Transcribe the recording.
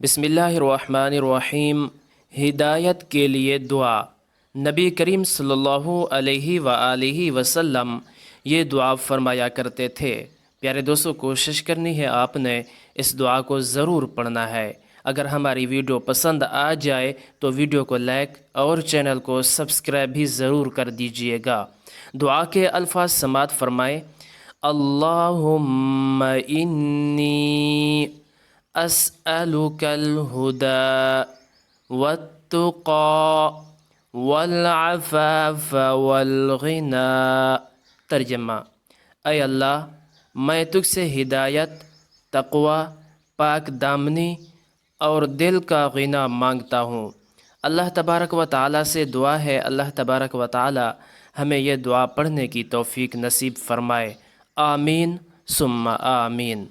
بسم اللہ الرحمن الرحیم۔ ہدایت کے لیے دعا۔ نبی کریم صلی اللہ علیہ وآلہ وسلم یہ دعا فرمایا کرتے تھے۔ پیارے دوستو، کوشش کرنی ہے آپ نے اس دعا کو ضرور پڑھنا ہے۔ اگر ہماری ویڈیو پسند آ جائے تو ویڈیو کو لائک اور چینل کو سبسکرائب بھی ضرور کر دیجئے گا۔ دعا کے الفاظ سماعت فرمائیں۔ اللہم انی اسألک الہدی والتقی والعفاف والغنی۔ ترجمہ: اے اللہ، میں تجھ سے ہدایت، تقوی، پاک دامنی اور دل کا غنی مانگتا ہوں۔ اللہ تبارک و تعالیٰ سے دعا ہے اللہ تبارک و تعالیٰ ہمیں یہ دعا پڑھنے کی توفیق نصیب فرمائے۔ آمین ثم آمین۔